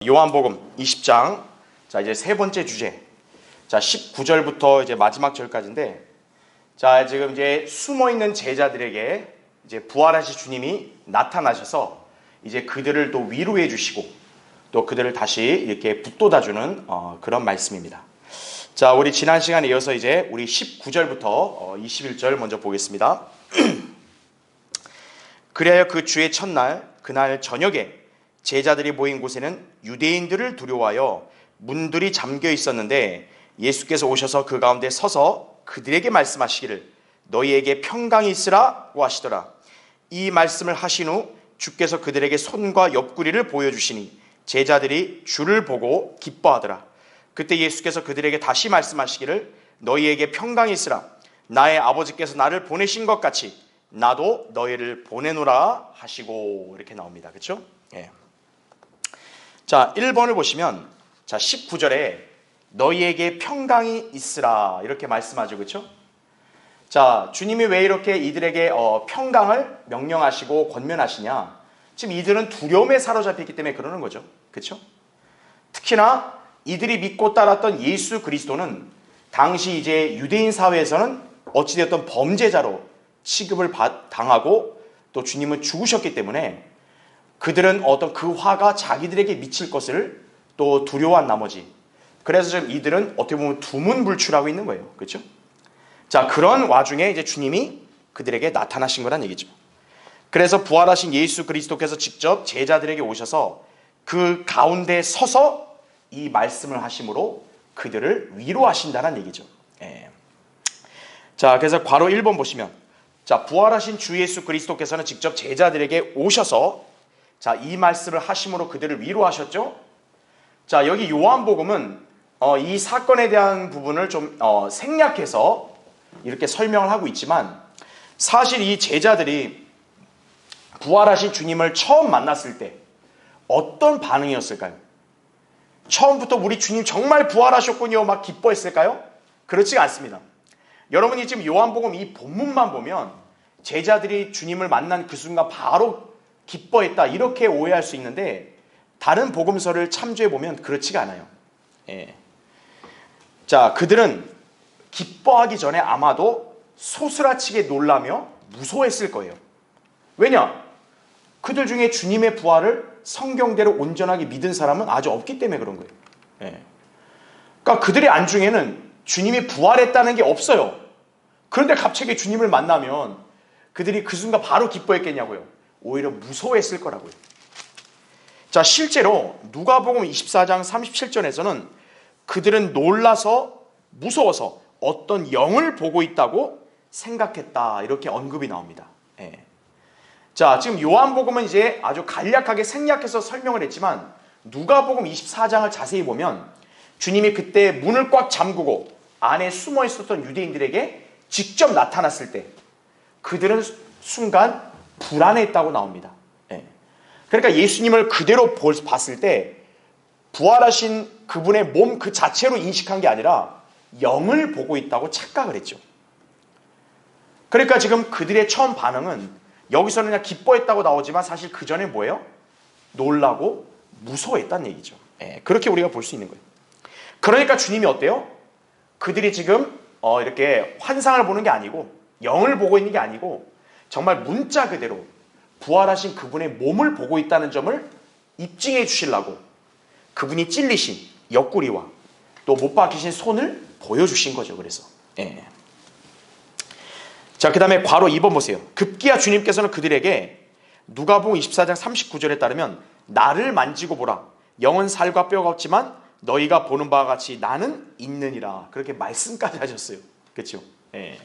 요한복음 20장. 자, 이제 세 번째 주제. 자, 19절부터 이제 마지막 절까지인데, 자, 지금 이제 숨어 있는 제자들에게 이제 부활하신 주님이 나타나셔서 이제 그들을 또 위로해 주시고 또 그들을 다시 이렇게 북돋아주는 그런 말씀입니다. 자, 우리 지난 시간에 이어서 이제 우리 19절부터 21절 먼저 보겠습니다. 그리하여 그 주의 첫날 그날 저녁에 제자들이 모인 곳에는 유대인들을 두려워하여 문들이 잠겨 있었는데 예수께서 오셔서 그 가운데 서서 그들에게 말씀하시기를 너희에게 평강이 있으라고 하시더라. 이 말씀을 하신 후 주께서 그들에게 손과 옆구리를 보여주시니 제자들이 주를 보고 기뻐하더라. 그때 예수께서 그들에게 다시 말씀하시기를 너희에게 평강이 있으라. 나의 아버지께서 나를 보내신 것 같이 나도 너희를 보내노라 하시고, 이렇게 나옵니다. 그렇죠? 예. 자, 1번을 보시면 자 19절에 너희에게 평강이 있으라 이렇게 말씀하죠. 그렇죠? 자, 주님이 왜 이렇게 이들에게 평강을 명령하시고 권면하시냐? 지금 이들은 두려움에 사로잡혔기 때문에 그러는 거죠. 그렇죠? 특히나 이들이 믿고 따랐던 예수 그리스도는 당시 이제 유대인 사회에서는 어찌되었던 범죄자로 취급을 당하고 또 주님은 죽으셨기 때문에 그들은 어떤 그 화가 자기들에게 미칠 것을 또 두려워한 나머지, 그래서 지금 이들은 어떻게 보면 두문불출하고 있는 거예요. 그렇죠? 자, 그런 와중에 이제 주님이 그들에게 나타나신 거란 얘기죠. 그래서 부활하신 예수 그리스도께서 직접 제자들에게 오셔서 그 가운데 서서 이 말씀을 하심으로 그들을 위로하신다는 얘기죠. 예. 자, 그래서 괄호 1번 보시면 자, 부활하신 주 예수 그리스도께서는 직접 제자들에게 오셔서 자, 이 말씀을 하심으로 그들을 위로하셨죠. 자, 여기 요한복음은 이 사건에 대한 부분을 좀 생략해서 이렇게 설명을 하고 있지만, 사실 이 제자들이 부활하신 주님을 처음 만났을 때 어떤 반응이었을까요? 처음부터 우리 주님 정말 부활하셨군요 막 기뻐했을까요? 그렇지가 않습니다. 여러분이 지금 요한복음 이 본문만 보면 제자들이 주님을 만난 그 순간 바로 기뻐했다 이렇게 오해할 수 있는데, 다른 복음서를 참조해 보면 그렇지가 않아요. 예. 자, 그들은 기뻐하기 전에 아마도 소스라치게 놀라며 무서워했을 거예요. 왜냐? 그들 중에 주님의 부활을 성경대로 온전하게 믿은 사람은 아주 없기 때문에 그런 거예요. 예. 그러니까 그들의 안중에는 주님이 부활했다는 게 없어요. 그런데 갑자기 주님을 만나면 그들이 그 순간 바로 기뻐했겠냐고요? 오히려 무서워했을 거라고요. 자, 실제로 누가복음 24장 37절에서는 그들은 놀라서 무서워서 어떤 영을 보고 있다고 생각했다 이렇게 언급이 나옵니다. 예. 자, 지금 요한복음은 이제 아주 간략하게 생략해서 설명을 했지만 누가복음 24장을 자세히 보면 주님이 그때 문을 꽉 잠그고 안에 숨어 있었던 유대인들에게 직접 나타났을 때 그들은 순간 불안해했다고 나옵니다. 예. 그러니까 예수님을 그대로 봤을 때 부활하신 그분의 몸 그 자체로 인식한 게 아니라 영을 보고 있다고 착각을 했죠. 그러니까 지금 그들의 처음 반응은 여기서는 그냥 기뻐했다고 나오지만 사실 그 전에 뭐예요? 놀라고 무서워했다는 얘기죠. 예. 그렇게 우리가 볼 수 있는 거예요. 그러니까 주님이 어때요? 그들이 지금 이렇게 환상을 보는 게 아니고 영을 보고 있는 게 아니고 정말 문자 그대로 부활하신 그분의 몸을 보고 있다는 점을 입증해 주시려고 그분이 찔리신 옆구리와 또 못 박히신 손을 보여주신 거죠. 그래서 예. 자, 그 다음에 괄호 2번 보세요. 급기야 주님께서는 그들에게 누가복음 24장 39절에 따르면 나를 만지고 보라. 영은 살과 뼈가 없지만 너희가 보는 바와 같이 나는 있느니라. 그렇게 말씀까지 하셨어요. 그렇죠? 예.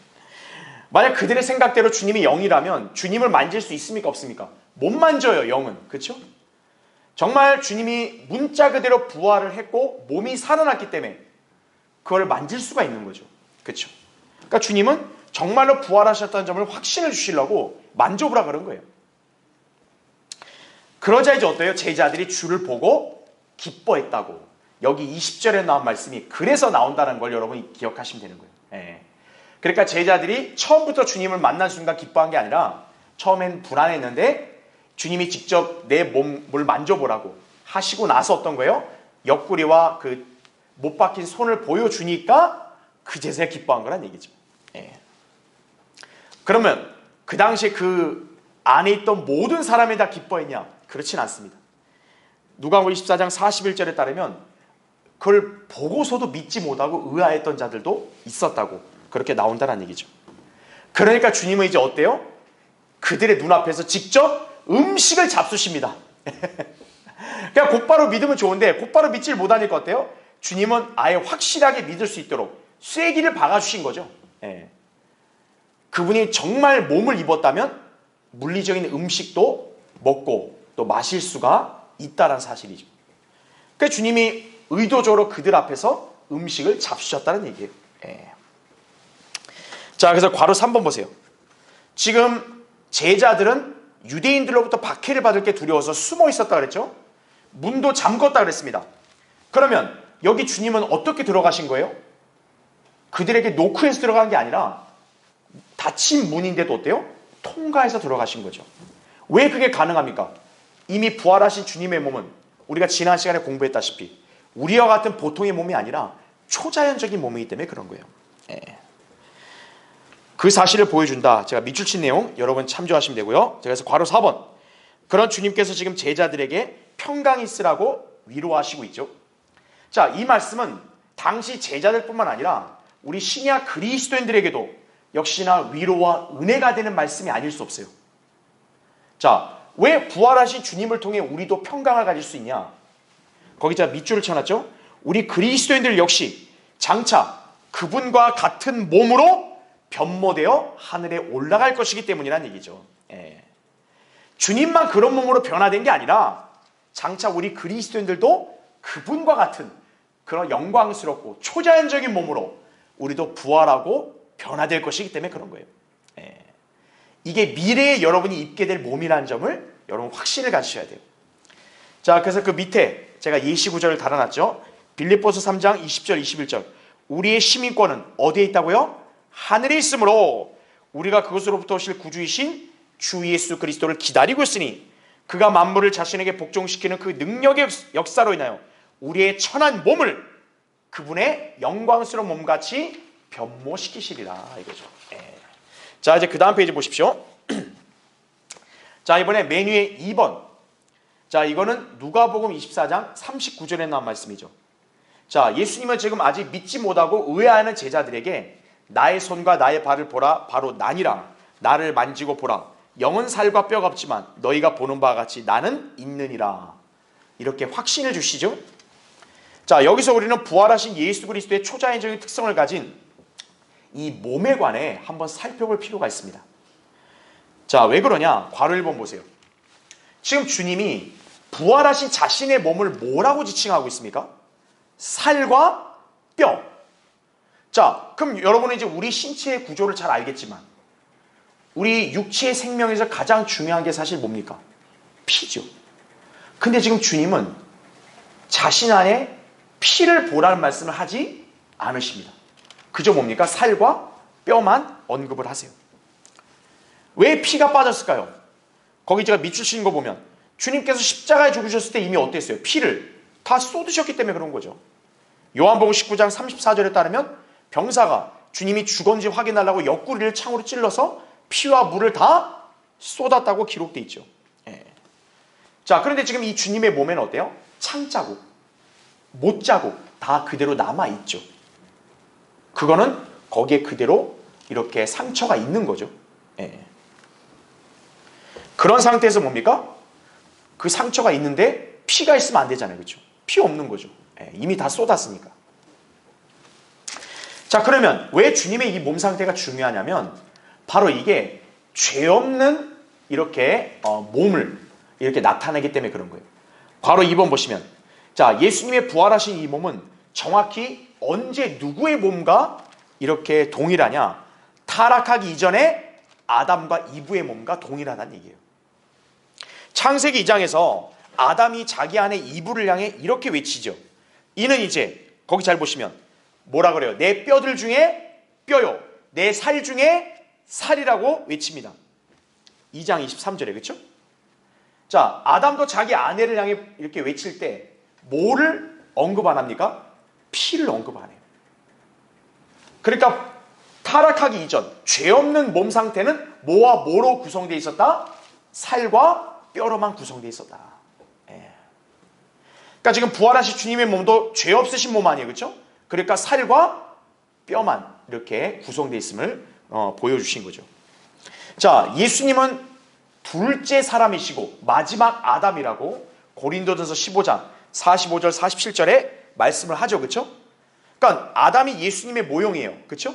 만약 그들의 생각대로 주님이 영이라면 주님을 만질 수 있습니까? 없습니까? 못 만져요. 영은. 그렇죠? 정말 주님이 문자 그대로 부활을 했고 몸이 살아났기 때문에 그걸 만질 수가 있는 거죠. 그렇죠? 그러니까 주님은 정말로 부활하셨다는 점을 확신을 주시려고 만져보라 그런 거예요. 그러자 이제 어때요? 제자들이 주를 보고 기뻐했다고. 여기 20절에 나온 말씀이 그래서 나온다는 걸 여러분이 기억하시면 되는 거예요. 예. 그러니까 제자들이 처음부터 주님을 만난 순간 기뻐한 게 아니라 처음엔 불안했는데 주님이 직접 내 몸을 만져보라고 하시고 나서 어떤 거예요? 옆구리와 그 못 박힌 손을 보여주니까 그 제사에 기뻐한 거란 얘기죠. 예. 그러면 그 당시에 그 안에 있던 모든 사람이 다 기뻐했냐? 그렇진 않습니다. 누가복음 24장 41절에 따르면 그걸 보고서도 믿지 못하고 의아했던 자들도 있었다고 그렇게 나온다는 얘기죠. 그러니까 주님은 이제 어때요? 그들의 눈앞에서 직접 음식을 잡수십니다. 그냥 곧바로 믿으면 좋은데 곧바로 믿질 못하니까 어때요? 주님은 아예 확실하게 믿을 수 있도록 쐐기를 박아주신 거죠. 예. 그분이 정말 몸을 입었다면 물리적인 음식도 먹고 또 마실 수가 있다는 사실이죠. 그러니까 주님이 의도적으로 그들 앞에서 음식을 잡수셨다는 얘기예요. 예. 자, 그래서 괄호 3번 보세요. 지금 제자들은 유대인들로부터 박해를 받을 게 두려워서 숨어 있었다 그랬죠. 문도 잠궜다 그랬습니다. 그러면 여기 주님은 어떻게 들어가신 거예요? 그들에게 노크해서 들어간 게 아니라 닫힌 문인데도 어때요? 통과해서 들어가신 거죠. 왜 그게 가능합니까? 이미 부활하신 주님의 몸은 우리가 지난 시간에 공부했다시피 우리와 같은 보통의 몸이 아니라 초자연적인 몸이기 때문에 그런 거예요. 예. 그 사실을 보여준다. 제가 밑줄 친 내용 여러분 참조하시면 되고요. 그래서 괄호 4번. 그런 주님께서 지금 제자들에게 평강이 있으라고 위로하시고 있죠. 자, 이 말씀은 당시 제자들뿐만 아니라 우리 신약 그리스도인들에게도 역시나 위로와 은혜가 되는 말씀이 아닐 수 없어요. 자, 왜 부활하신 주님을 통해 우리도 평강을 가질 수 있냐? 거기 제가 밑줄을 쳐놨죠. 우리 그리스도인들 역시 장차 그분과 같은 몸으로 변모되어 하늘에 올라갈 것이기 때문이라는 얘기죠. 예. 주님만 그런 몸으로 변화된 게 아니라 장차 우리 그리스도인들도 그분과 같은 그런 영광스럽고 초자연적인 몸으로 우리도 부활하고 변화될 것이기 때문에 그런 거예요. 예. 이게 미래에 여러분이 입게 될 몸이라는 점을 여러분 확신을 가지셔야 돼요. 자, 그래서 그 밑에 제가 예시 구절을 달아놨죠. 빌립보서 3장 20절 21절. 우리의 시민권은 어디에 있다고요? 하늘에 있으므로 우리가 그것으로부터 오실 구주이신 주 예수 그리스도를 기다리고 있으니 그가 만물을 자신에게 복종시키는 그 능력의 역사로 인하여 우리의 천한 몸을 그분의 영광스러운 몸같이 변모시키시리라 이거죠. 예. 자, 이제 그 다음 페이지 보십시오. 자, 이번에 메뉴의 2번. 자, 이거는 누가복음 24장 39절에 나온 말씀이죠. 자, 예수님은 지금 아직 믿지 못하고 의아해하는 제자들에게 나의 손과 나의 발을 보라, 바로 나니라. 나를 만지고 보라. 영은 살과 뼈가 없지만 너희가 보는 바와 같이 나는 있느니라. 이렇게 확신을 주시죠. 자, 여기서 우리는 부활하신 예수 그리스도의 초자연적인 특성을 가진 이 몸에 관해 한번 살펴볼 필요가 있습니다. 자, 왜 그러냐? 괄호 1번 보세요. 지금 주님이 부활하신 자신의 몸을 뭐라고 지칭하고 있습니까? 살과 뼈. 자, 그럼 여러분은 이제 우리 신체의 구조를 잘 알겠지만 우리 육체의 생명에서 가장 중요한 게 사실 뭡니까? 피죠. 근데 지금 주님은 자신 안에 피를 보라는 말씀을 하지 않으십니다. 그저 뭡니까? 살과 뼈만 언급을 하세요. 왜 피가 빠졌을까요? 거기 제가 밑줄 치는 거 보면 주님께서 십자가에 죽으셨을 때 이미 어땠어요? 피를 다 쏟으셨기 때문에 그런 거죠. 요한복음 19장 34절에 따르면 병사가 주님이 죽은지 확인하려고 옆구리를 창으로 찔러서 피와 물을 다 쏟았다고 기록되어 있죠. 예. 자, 그런데 지금 이 주님의 몸에는 어때요? 창자국, 못자국 다 그대로 남아있죠. 그거는 거기에 그대로 이렇게 상처가 있는 거죠. 예. 그런 상태에서 뭡니까? 그 상처가 있는데 피가 있으면 안 되잖아요. 그렇죠? 피 없는 거죠. 예. 이미 다 쏟았으니까. 자, 그러면 왜 주님의 이 몸 상태가 중요하냐면 바로 이게 죄 없는 이렇게 몸을 이렇게 나타내기 때문에 그런 거예요. 바로 2번 보시면 자, 예수님의 부활하신 이 몸은 정확히 언제 누구의 몸과 이렇게 동일하냐? 타락하기 이전에 아담과 이브의 몸과 동일하다는 얘기예요. 창세기 2장에서 아담이 자기 안에 이브를 향해 이렇게 외치죠. 이는 이제 거기 잘 보시면 뭐라 그래요? 내 뼈들 중에 뼈요, 내 살 중에 살이라고 외칩니다. 2장 23절에 그렇죠? 자, 아담도 자기 아내를 향해 이렇게 외칠 때 뭐를 언급 안 합니까? 피를 언급 안 해요. 그러니까 타락하기 이전 죄 없는 몸 상태는 뭐와 뭐로 구성되어 있었다? 살과 뼈로만 구성되어 있었다. 예. 그러니까 지금 부활하신 주님의 몸도 죄 없으신 몸 아니에요, 그렇죠? 그러니까 살과 뼈만 이렇게 구성되어 있음을 보여주신 거죠. 자, 예수님은 둘째 사람이시고 마지막 아담이라고 고린도전서 15장 45절 47절에 말씀을 하죠, 그렇죠? 그러니까 아담이 예수님의 모형이에요, 그렇죠?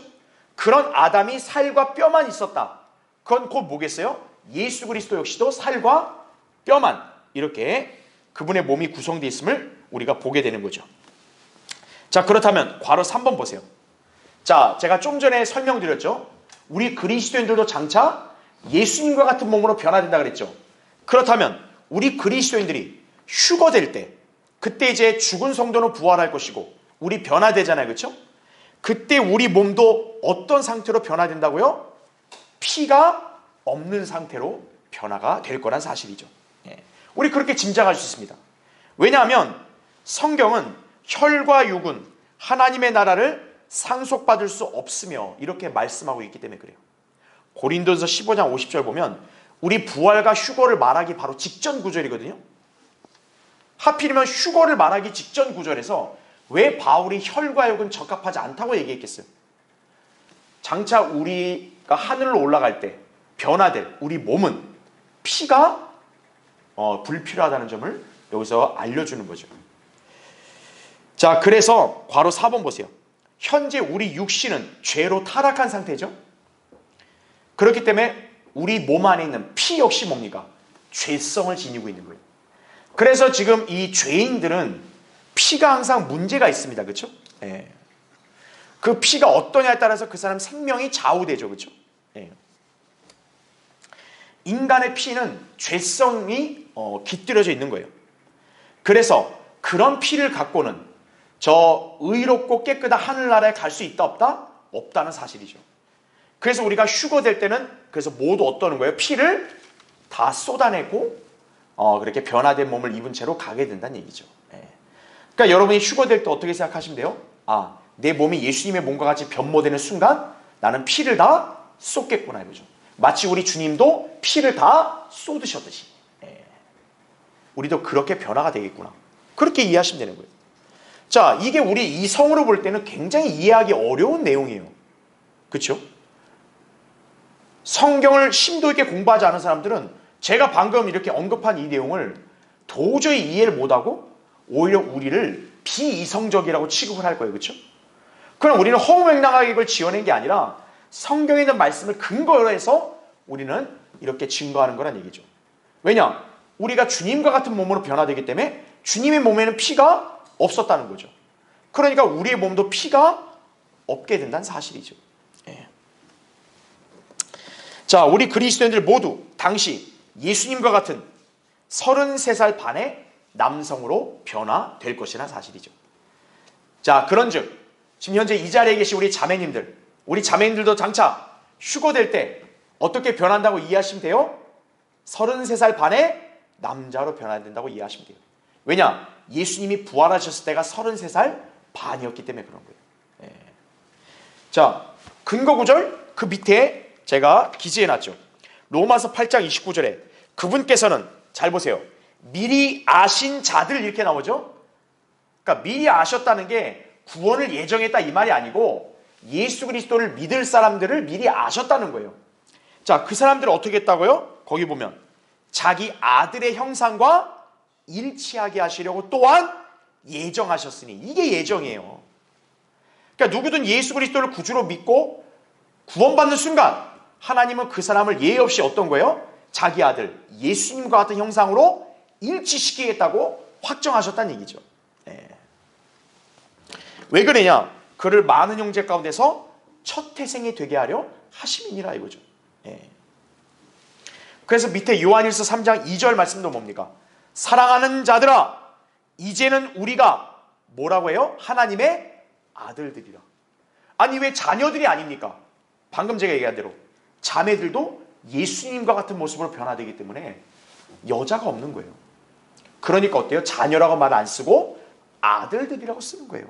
그런 아담이 살과 뼈만 있었다. 그건 곧 뭐겠어요? 예수 그리스도 역시도 살과 뼈만 이렇게 그분의 몸이 구성되어 있음을 우리가 보게 되는 거죠. 자, 그렇다면 괄호 3번 보세요. 자, 제가 좀 전에 설명드렸죠. 우리 그리스도인들도 장차 예수님과 같은 몸으로 변화된다 그랬죠. 그렇다면 우리 그리스도인들이 휴거될 때, 그때 이제 죽은 성도는 부활할 것이고 우리 변화되잖아요, 그렇죠? 그때 우리 몸도 어떤 상태로 변화된다고요? 피가 없는 상태로 변화가 될 거란 사실이죠. 우리 그렇게 짐작할 수 있습니다. 왜냐하면 성경은 혈과 육은 하나님의 나라를 상속받을 수 없으며 이렇게 말씀하고 있기 때문에 그래요. 고린도전서 15장 50절 보면 우리 부활과 휴거를 말하기 바로 직전 구절이거든요. 하필이면 휴거를 말하기 직전 구절에서 왜 바울이 혈과 육은 적합하지 않다고 얘기했겠어요? 장차 우리가 하늘로 올라갈 때 변화될 우리 몸은 피가 불필요하다는 점을 여기서 알려주는 거죠. 자, 그래서 괄호 4번 보세요. 현재 우리 육신은 죄로 타락한 상태죠. 그렇기 때문에 우리 몸 안에 있는 피 역시 뭡니까? 죄성을 지니고 있는 거예요. 그래서 지금 이 죄인들은 피가 항상 문제가 있습니다. 그렇죠? 예. 그 피가 어떠냐에 따라서 그 사람 생명이 좌우되죠. 그렇죠? 예. 인간의 피는 죄성이 깃들여져 있는 거예요. 그래서 그런 피를 갖고는 저 의롭고 깨끗한 하늘나라에 갈 수 있다 없다? 없다는 사실이죠. 그래서 우리가 휴거될 때는 그래서 모두 어떠는 거예요? 피를 다 쏟아내고 그렇게 변화된 몸을 입은 채로 가게 된다는 얘기죠. 예. 그러니까 여러분이 휴거될 때 어떻게 생각하시면 돼요? 아, 내 몸이 예수님의 몸과 같이 변모되는 순간 나는 피를 다 쏟겠구나 이거죠. 마치 우리 주님도 피를 다 쏟으셨듯이. 예. 우리도 그렇게 변화가 되겠구나. 그렇게 이해하시면 되는 거예요. 자, 이게 우리 이성으로 볼 때는 굉장히 이해하기 어려운 내용이에요. 그렇죠? 성경을 심도 있게 공부하지 않은 사람들은 제가 방금 이렇게 언급한 이 내용을 도저히 이해를 못하고 오히려 우리를 비이성적이라고 취급을 할 거예요. 그렇죠? 그럼 우리는 허무맹랑하게 이걸 지어낸 게 아니라 성경에 있는 말씀을 근거로 해서 우리는 이렇게 증거하는 거란 얘기죠. 왜냐? 우리가 주님과 같은 몸으로 변화되기 때문에 주님의 몸에는 피가 없었다는 거죠. 그러니까 우리의 몸도 피가 없게 된다는 사실이죠. 예. 자, 우리 그리스도인들 모두 당시 예수님과 같은 33살 반의 남성으로 변화될 것이라는 사실이죠. 자, 그런즉 지금 현재 이 자리에 계신 우리 자매님들도 장차 휴거될 때 어떻게 변한다고 이해하시면 돼요? 33살 반의 남자로 변화된다고 이해하시면 돼요. 왜냐? 예수님이 부활하셨을 때가 33살 반이었기 때문에 그런 거예요. 예. 자, 근거 구절 그 밑에 제가 기재해놨죠. 로마서 8장 29절에 그분께서는 잘 보세요. 미리 아신 자들 이렇게 나오죠. 그러니까 미리 아셨다는 게 구원을 예정했다 이 말이 아니고 예수 그리스도를 믿을 사람들을 미리 아셨다는 거예요. 자, 그 사람들을 어떻게 했다고요? 거기 보면 자기 아들의 형상과 일치하게 하시려고 또한 예정하셨으니 이게 예정이에요. 그러니까 누구든 예수 그리스도를 구주로 믿고 구원받는 순간 하나님은 그 사람을 예의 없이 어떤 거예요? 자기 아들 예수님과 같은 형상으로 일치시키겠다고 확정하셨다는 얘기죠. 네. 왜 그러냐? 그를 많은 형제 가운데서 첫 태생이 되게 하려 하심이니라 이거죠. 네. 그래서 밑에 요한일서 3장 2절 말씀도 뭡니까? 사랑하는 자들아 이제는 우리가 뭐라고 해요? 하나님의 아들들이라. 아니 왜 자녀들이 아닙니까? 방금 제가 얘기한 대로 자매들도 예수님과 같은 모습으로 변화되기 때문에 여자가 없는 거예요. 그러니까 어때요? 자녀라고 말 안 쓰고 아들들이라고 쓰는 거예요.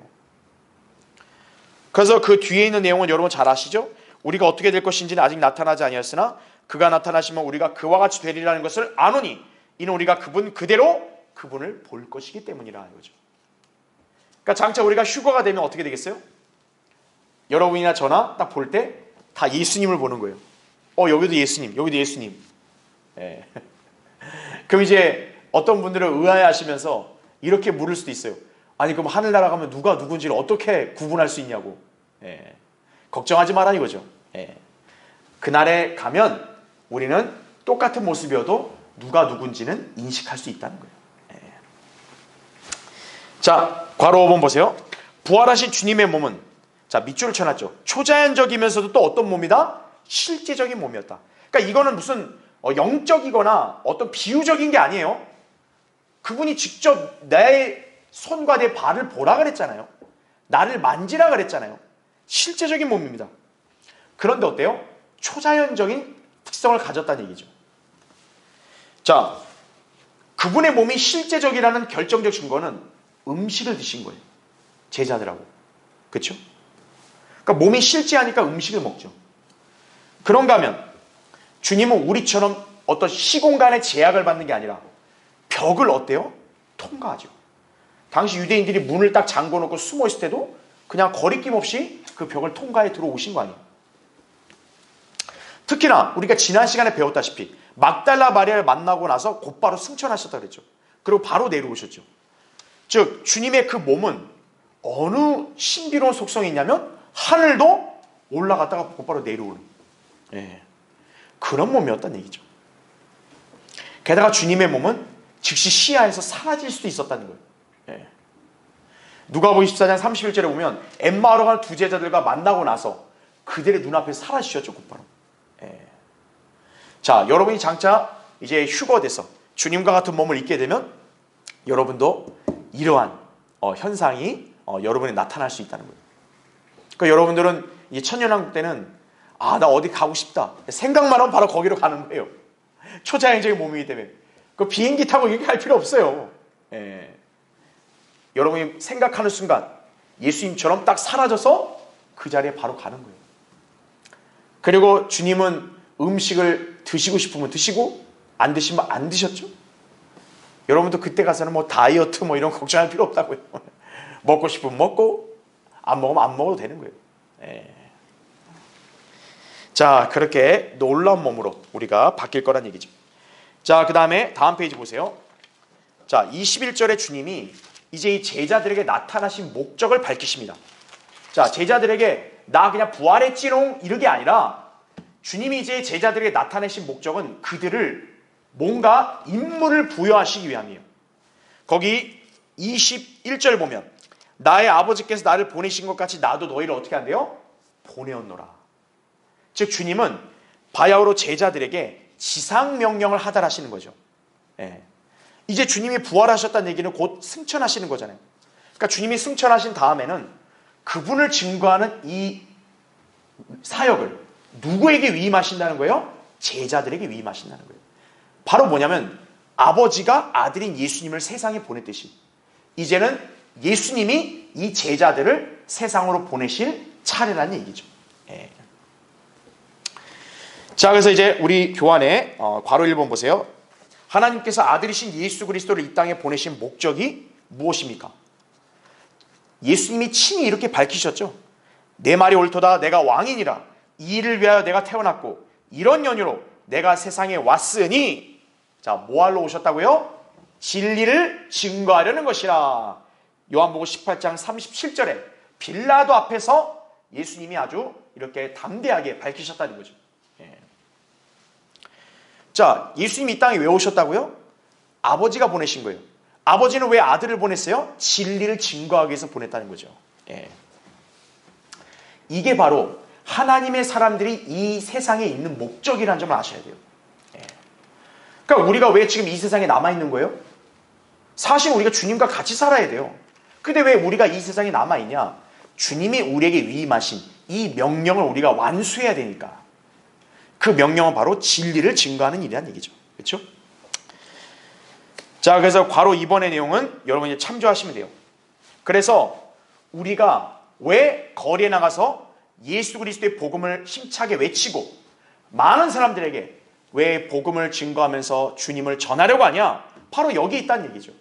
그래서 그 뒤에 있는 내용은 여러분 잘 아시죠? 우리가 어떻게 될 것인지는 아직 나타나지 아니하였으나 그가 나타나시면 우리가 그와 같이 되리라는 것을 아노니 이는 우리가 그분 그대로 그분을 볼 것이기 때문이라 이거죠. 그러니까 장차 우리가 휴거가 되면 어떻게 되겠어요? 여러분이나 저나 딱 볼 때 다 예수님을 보는 거예요. 여기도 예수님, 여기도 예수님. 예. 그럼 이제 어떤 분들은 의아해하시면서 이렇게 물을 수도 있어요. 아니 그럼 하늘나라 가면 누가 누군지를 어떻게 구분할 수 있냐고. 예. 걱정하지 마라 이거죠. 예. 그날에 가면 우리는 똑같은 모습이어도 누가 누군지는 인식할 수 있다는 거예요. 예. 자, 괄호 5번 보세요. 부활하신 주님의 몸은, 자 밑줄을 쳐놨죠. 초자연적이면서도 또 어떤 몸이다? 실제적인 몸이었다. 그러니까 이거는 무슨 영적이거나 어떤 비유적인 게 아니에요. 그분이 직접 내 손과 내 발을 보라 그랬잖아요. 나를 만지라 그랬잖아요. 실제적인 몸입니다. 그런데 어때요? 초자연적인 특성을 가졌다는 얘기죠. 자, 그분의 몸이 실제적이라는 결정적 증거는 음식을 드신 거예요. 제자들하고. 그렇죠? 그러니까 몸이 실제하니까 음식을 먹죠. 그런가 하면 주님은 우리처럼 어떤 시공간의 제약을 받는 게 아니라 벽을 어때요? 통과하죠. 당시 유대인들이 문을 딱 잠궈놓고 숨어있을 때도 그냥 거리낌 없이 그 벽을 통과해 들어오신 거 아니에요. 특히나 우리가 지난 시간에 배웠다시피 막달라 마리아를 만나고 나서 곧바로 승천하셨다고 그랬죠. 그리고 바로 내려오셨죠. 즉 주님의 그 몸은 어느 신비로운 속성이 있냐면 하늘도 올라갔다가 곧바로 내려오는, 예, 그런 몸이었다는 얘기죠. 게다가 주님의 몸은 즉시 시야에서 사라질 수도 있었다는 거예요. 예. 누가복음 14장 31절에 보면 엠마오로 가는 두 제자들과 만나고 나서 그들의 눈앞에 사라지셨죠, 곧바로. 예. 자, 여러분이 장차 이제 휴거돼서 주님과 같은 몸을 입게 되면 여러분도 이러한 현상이 여러분에 나타날 수 있다는 거예요. 그러니까 여러분들은 이 천년왕국 때는 나 어디 가고 싶다 생각만 하면 바로 거기로 가는 거예요. 초자연적인 몸이기 때문에 그 비행기 타고 이렇게 갈 필요 없어요. 예. 여러분이 생각하는 순간 예수님처럼 딱 사라져서 그 자리에 바로 가는 거예요. 그리고 주님은 음식을 드시고 싶으면 드시고 안 드시면 안 드셨죠. 여러분도 그때 가서는 뭐 다이어트 뭐 이런 걱정할 필요 없다고요. 먹고 싶으면 먹고 안 먹으면 안 먹어도 되는 거예요. 예. 자, 그렇게 놀라운 몸으로 우리가 바뀔 거란 얘기죠. 자, 그 다음에 다음 페이지 보세요. 자, 21절에 주님이 이제 이 제자들에게 나타나신 목적을 밝히십니다. 자, 제자들에게 나 그냥 부활했지롱 이러게 아니라 주님이 이제 제자들에게 나타내신 목적은 그들을 뭔가 임무를 부여하시기 위함이에요. 거기 21절 보면 나의 아버지께서 나를 보내신 것 같이 나도 너희를 어떻게 한대요? 보내었노라. 즉 주님은 바야흐로 제자들에게 지상명령을 하달하시는 거죠. 예. 이제 주님이 부활하셨다는 얘기는 곧 승천하시는 거잖아요. 그러니까 주님이 승천하신 다음에는 그분을 증거하는 이 사역을 누구에게 위임하신다는 거예요? 제자들에게 위임하신다는 거예요. 바로 뭐냐면 아버지가 아들인 예수님을 세상에 보냈듯이 이제는 예수님이 이 제자들을 세상으로 보내실 차례라는 얘기죠. 예. 자, 그래서 이제 우리 교환에 괄호 1번 보세요. 하나님께서 아들이신 예수 그리스도를 이 땅에 보내신 목적이 무엇입니까? 예수님이 친히 이렇게 밝히셨죠. 내 말이 옳도다. 내가 왕이니라. 이 일을 위하여 내가 태어났고 이런 연유로 내가 세상에 왔으니, 자, 뭐하러 오셨다고요? 진리를 증거하려는 것이라. 요한복음 18장 37절에 빌라도 앞에서 예수님이 아주 이렇게 담대하게 밝히셨다는 거죠. 예. 자, 예수님이 이 땅에 왜 오셨다고요? 아버지가 보내신 거예요. 아버지는 왜 아들을 보냈어요? 진리를 증거하기 위해서 보냈다는 거죠. 예. 이게 바로 하나님의 사람들이 이 세상에 있는 목적이라는 점을 아셔야 돼요. 예. 그러니까 우리가 왜 지금 이 세상에 남아있는 거예요? 사실 우리가 주님과 같이 살아야 돼요. 근데 왜 우리가 이 세상에 남아있냐? 주님이 우리에게 위임하신 이 명령을 우리가 완수해야 되니까. 그 명령은 바로 진리를 증거하는 일이라는 얘기죠. 그렇죠? 자, 그래서 괄호 2번의 내용은 여러분 이제 참조하시면 돼요. 그래서 우리가 왜 거리에 나가서 예수 그리스도의 복음을 힘차게 외치고 많은 사람들에게 왜 복음을 증거하면서 주님을 전하려고 하냐? 바로 여기 있다는 얘기죠.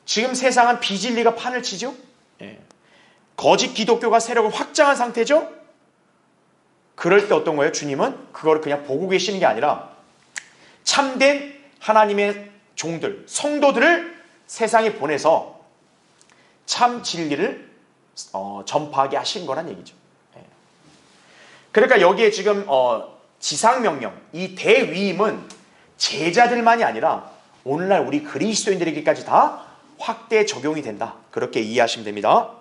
지금 세상은 비진리가 판을 치죠. 거짓 기독교가 세력을 확장한 상태죠. 그럴 때 어떤 거예요? 주님은 그걸 그냥 보고 계시는 게 아니라 참된 하나님의 종들, 성도들을 세상에 보내서 참 진리를 전파하게 하신 거란 얘기죠. 그러니까 여기에 지금 지상명령, 이 대위임은 제자들만이 아니라 오늘날 우리 그리스도인들에게까지 다 확대 적용이 된다. 그렇게 이해하시면 됩니다.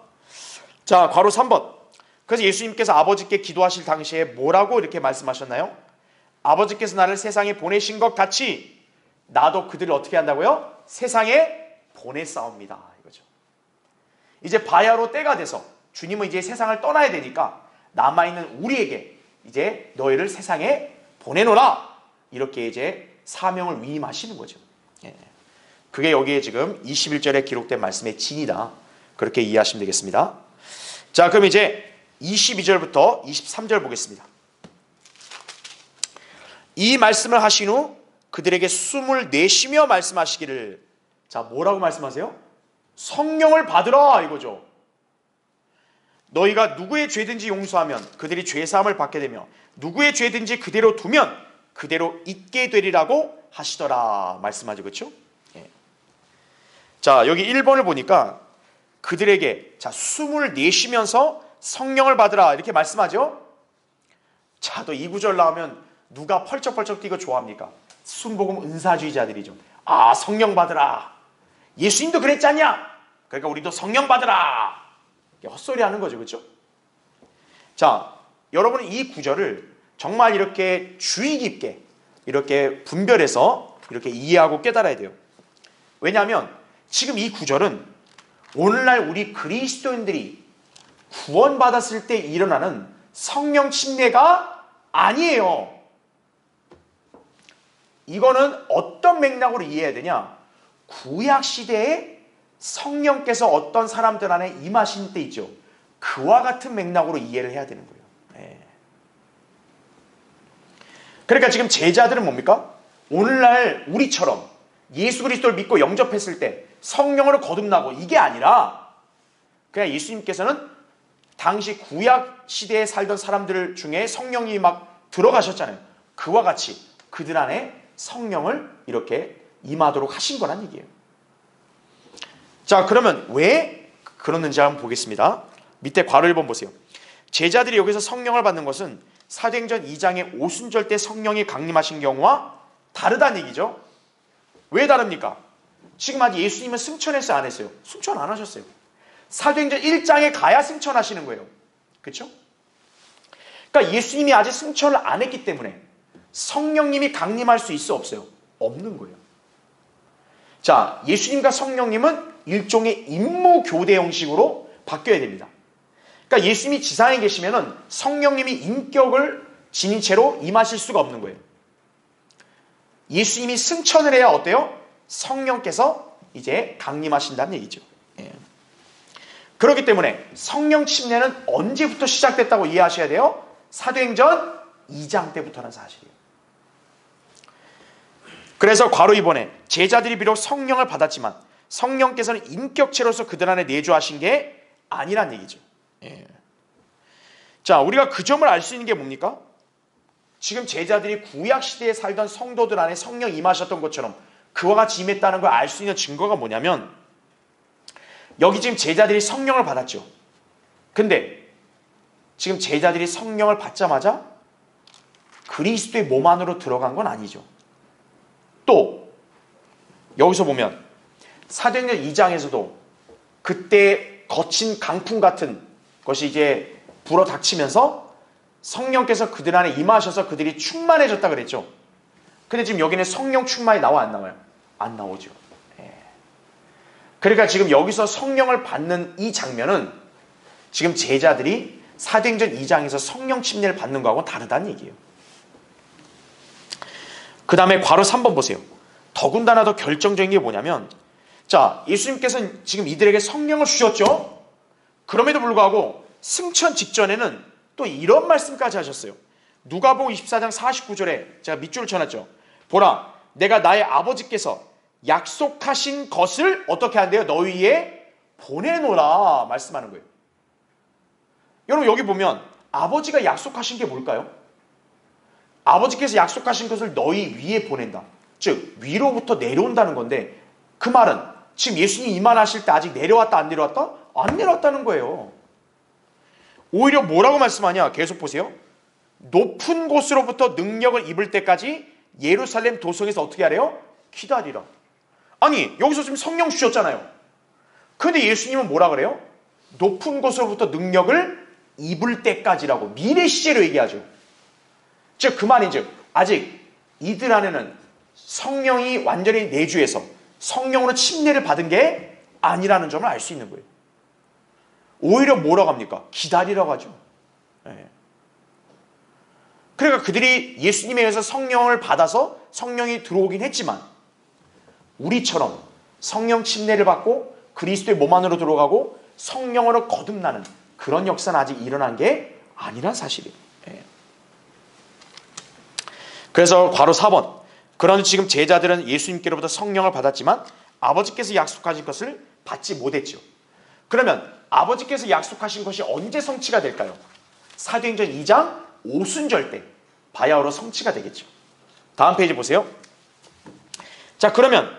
자, 괄호 3번. 그래서 예수님께서 아버지께 기도하실 당시에 뭐라고 이렇게 말씀하셨나요? 아버지께서 나를 세상에 보내신 것 같이 나도 그들을 어떻게 한다고요? 세상에 보내싸웁니다. 이거죠. 이제 바야흐로 때가 돼서 주님은 이제 세상을 떠나야 되니까 남아있는 우리에게 이제 너희를 세상에 보내노라. 이렇게 이제 사명을 위임하시는 거죠. 그게 여기에 지금 21절에 기록된 말씀의 진이다. 그렇게 이해하시면 되겠습니다. 자, 그럼 이제 22절부터 23절 보겠습니다. 이 말씀을 하신 후 그들에게 숨을 내쉬며 말씀하시기를, 자, 뭐라고 말씀하세요? 성령을 받으라 이거죠. 너희가 누구의 죄든지 용서하면 그들이 죄사함을 받게 되며 누구의 죄든지 그대로 두면 그대로 잊게 되리라고 하시더라 말씀하죠. 그렇죠? 자, 여기 1번을 보니까 그들에게 자, 숨을 내쉬면서 성령을 받으라 이렇게 말씀하죠. 자, 또 이 구절 나오면 누가 펄쩍펄쩍 뛰고 좋아합니까? 순복음 은사주의자들이죠. 아, 성령 받으라. 예수님도 그랬잖냐? 그러니까 우리도 성령 받으라. 헛소리 하는 거죠. 그렇죠? 자, 여러분은 이 구절을 정말 이렇게 주의 깊게 이렇게 분별해서 이렇게 이해하고 깨달아야 돼요. 왜냐하면 지금 이 구절은 오늘날 우리 그리스도인들이 구원받았을 때 일어나는 성령 침례가 아니에요. 이거는 어떤 맥락으로 이해해야 되냐? 구약시대에 성령께서 어떤 사람들 안에 임하신 때 있죠. 그와 같은 맥락으로 이해를 해야 되는 거예요. 그러니까 지금 제자들은 뭡니까? 오늘날 우리처럼 예수 그리스도를 믿고 영접했을 때 성령으로 거듭나고 이게 아니라 그냥 예수님께서는 당시 구약 시대에 살던 사람들 중에 성령이 막 들어가셨잖아요. 그와 같이 그들 안에 성령을 이렇게 임하도록 하신 거란 얘기예요. 자, 그러면 왜 그러는지 한번 보겠습니다. 밑에 괄호 1번 보세요. 제자들이 여기서 성령을 받는 것은 사도행전 2장의 오순절 때 성령이 강림하신 경우와 다르다는 얘기죠. 왜 다릅니까? 지금 아직 예수님은 승천했어요, 안 했어요? 승천 안 하셨어요. 사도행전 1장에 가야 승천하시는 거예요. 그렇죠? 그러니까 예수님이 아직 승천을 안 했기 때문에 성령님이 강림할 수 있어 없어요? 없는 거예요. 자, 예수님과 성령님은 일종의 임무 교대 형식으로 바뀌어야 됩니다. 그러니까 예수님이 지상에 계시면은 성령님이 인격을 지닌 채로 임하실 수가 없는 거예요. 예수님이 승천을 해야 어때요? 성령께서 이제 강림하신다는 얘기죠. 그렇기 때문에 성령 침례는 언제부터 시작됐다고 이해하셔야 돼요? 사도행전 2장 때부터라는 사실이에요. 그래서 괄호 2번에 제자들이 비록 성령을 받았지만 성령께서는 인격체로서 그들 안에 내주하신 게 아니란 얘기죠. 자, 우리가 그 점을 알 수 있는 게 뭡니까? 지금 제자들이 구약시대에 살던 성도들 안에 성령 임하셨던 것처럼 그와 같이 임했다는 걸 알 수 있는 증거가 뭐냐면 여기 지금 제자들이 성령을 받았죠. 근데 지금 제자들이 성령을 받자마자 그리스도의 몸 안으로 들어간 건 아니죠. 또 여기서 보면 사도행전 2장에서도 그때 거친 강풍 같은 것이 이제 불어닥치면서 성령께서 그들 안에 임하셔서 그들이 충만해졌다 그랬죠. 근데 지금 여기는 성령 충만이 나와 안 나와요? 안 나오죠. 그러니까 지금 여기서 성령을 받는 이 장면은 지금 제자들이 사도행전 2장에서 성령 침례를 받는 거하고는 다르다는 얘기예요. 그 다음에 괄호 3번 보세요. 더군다나 더 결정적인 게 뭐냐면, 자, 예수님께서는 지금 이들에게 성령을 주셨죠. 그럼에도 불구하고 승천 직전에는 또 이런 말씀까지 하셨어요. 누가복음 24장 49절에 제가 밑줄을 쳐놨죠. 보라, 내가 나의 아버지께서 약속하신 것을 어떻게 한대요? 너희에 보내노라 말씀하는 거예요. 여러분, 여기 보면 아버지가 약속하신 게 뭘까요? 아버지께서 약속하신 것을 너희 위에 보낸다. 즉 위로부터 내려온다는 건데, 그 말은 지금 예수님이 이만하실 때 아직 내려왔다 안 내려왔다? 안 내려왔다는 거예요. 오히려 뭐라고 말씀하냐? 계속 보세요. 높은 곳으로부터 능력을 입을 때까지 예루살렘 도성에서 어떻게 하래요? 기다리라. 아니, 여기서 지금 성령 주셨잖아요. 근데 예수님은 뭐라 그래요? 높은 곳으로부터 능력을 입을 때까지라고 미래 시제로 얘기하죠. 즉 그 말인즉 아직 이들 안에는 성령이 완전히 내주해서 성령으로 침례를 받은 게 아니라는 점을 알 수 있는 거예요. 오히려 뭐라고 합니까? 기다리라고 하죠. 네. 그러니까 그들이 예수님에 의해서 성령을 받아서 성령이 들어오긴 했지만, 우리처럼 성령 침례를 받고 그리스도의 몸 안으로 들어가고 성령으로 거듭나는 그런 역사는 아직 일어난 게 아니란 사실이에요. 네. 그래서 괄호 4번, 그러나 지금 제자들은 예수님께로부터 성령을 받았지만 아버지께서 약속하신 것을 받지 못했죠. 그러면 아버지께서 약속하신 것이 언제 성취가 될까요? 사도행전 2장 오순절 때 바야흐로 성취가 되겠죠. 다음 페이지 보세요. 자, 그러면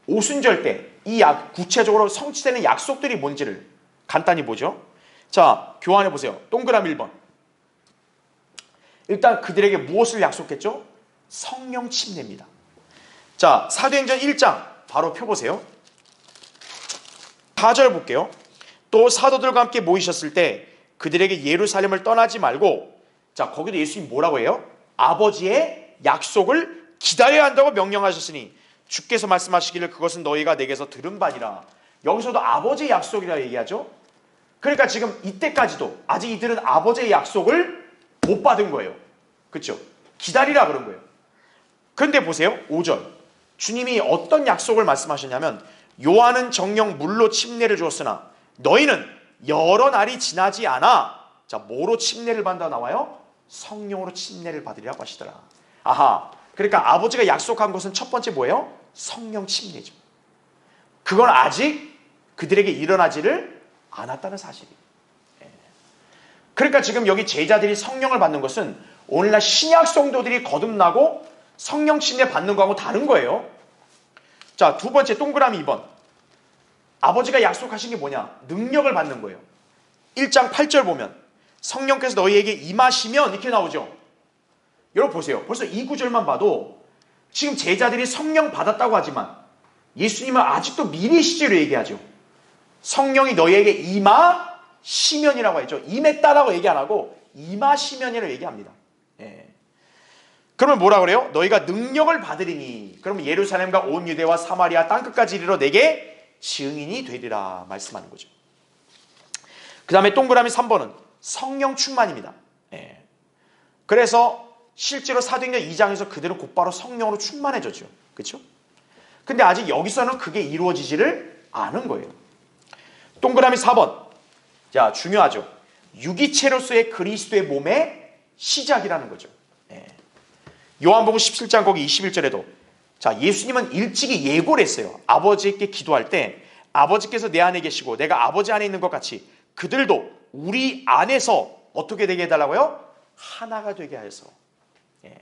오순절 때 이 구체적으로 성취되는 약속들이 뭔지를 간단히 보죠. 자, 교환해 보세요. 동그라미 1번. 일단 그들에게 무엇을 약속했죠? 성령 침례입니다. 자, 사도행전 1장 바로 펴보세요. 4절 볼게요. 또 사도들과 함께 모이셨을 때 그들에게 예루살렘을 떠나지 말고, 자, 거기도 예수님이 뭐라고 해요? 아버지의 약속을 기다려야 한다고 명령하셨으니 주께서 말씀하시기를 그것은 너희가 내게서 들은 바니라. 여기서도 아버지의 약속이라고 얘기하죠. 그러니까 지금 이때까지도 아직 이들은 아버지의 약속을 못 받은 거예요. 그렇죠? 기다리라 그런 거예요. 그런데 보세요. 5절. 주님이 어떤 약속을 말씀하셨냐면, 요한은 정령 물로 침례를 주었으나 너희는 여러 날이 지나지 않아. 자, 뭐로 침례를 받는다 나와요? 성령으로 침례를 받으리라고 하시더라. 아하. 그러니까 아버지가 약속한 것은 첫 번째 뭐예요? 성령 침례죠. 그건 아직 그들에게 일어나지를 않았다는 사실이에요. 그러니까 지금 여기 제자들이 성령을 받는 것은 오늘날 신약 성도들이 거듭나고 성령 침례 받는 거하고 다른 거예요. 자, 두 번째 동그라미 2번. 아버지가 약속하신 게 뭐냐? 능력을 받는 거예요. 1장 8절 보면 성령께서 너희에게 임하시면 이렇게 나오죠. 여러분 보세요. 벌써 이 구절만 봐도 지금 제자들이 성령 받았다고 하지만 예수님은 아직도 미래 시제로 얘기하죠. 성령이 너희에게 임하시면이라고 했죠. 임했다라고 얘기 안 하고 임하시면이라고 얘기합니다. 예. 그러면 뭐라 그래요? 너희가 능력을 받으리니, 그러면 예루살렘과 온 유대와 사마리아 땅끝까지 이르러 내게 증인이 되리라 말씀하는 거죠. 그 다음에 동그라미 3번은 성령 충만입니다. 예. 그래서 실제로 사도행전 2장에서 그들은 곧바로 성령으로 충만해졌죠. 그렇죠? 근데 아직 여기서는 그게 이루어지지를 않은 거예요. 동그라미 4번. 자, 중요하죠. 유기체로서의 그리스도의 몸의 시작이라는 거죠. 예. 요한복음 17장 거기 21절에도 자, 예수님은 일찍이 예고를 했어요. 아버지께 기도할 때 아버지께서 내 안에 계시고 내가 아버지 안에 있는 것 같이 그들도 우리 안에서 어떻게 되게 해달라고요? 하나가 되게 하여서. 예.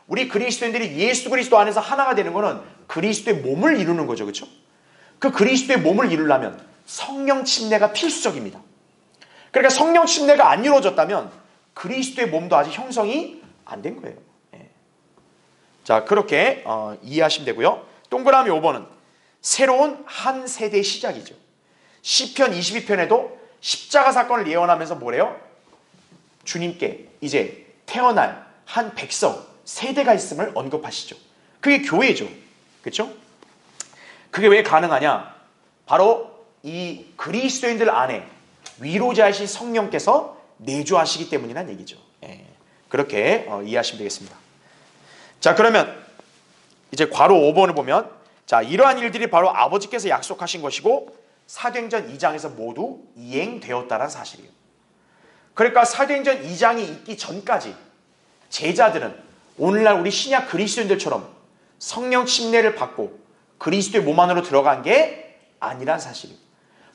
우리 그리스도인들이 예수 그리스도 안에서 하나가 되는 것은 그리스도의 몸을 이루는 거죠. 그렇죠? 그 그리스도의 몸을 이루려면 성령 침례가 필수적입니다. 그러니까 성령 침례가 안 이루어졌다면 그리스도의 몸도 아직 형성이 안 된 거예요. 예. 자, 그렇게 이해하시면 되고요. 동그라미 5번은 새로운 한 세대의 시작이죠. 시편 22편에도 십자가 사건을 예언하면서 뭐래요? 주님께 이제 태어날 한 백성, 세대가 있음을 언급하시죠. 그게 교회죠. 그렇죠? 그게 왜 가능하냐? 바로 이 그리스도인들 안에 위로자이신 성령께서 내주하시기 때문이라는 얘기죠. 예. 그렇게 이해하시면 되겠습니다. 자, 그러면 이제 괄호 5번을 보면 자, 이러한 일들이 바로 아버지께서 약속하신 것이고 사도행전 2장에서 모두 이행되었다는 사실이에요. 그러니까 사도행전 2장이 있기 전까지 제자들은 오늘날 우리 신약 그리스도인들처럼 성령 침례를 받고 그리스도의 몸 안으로 들어간 게 아니란 사실이에요.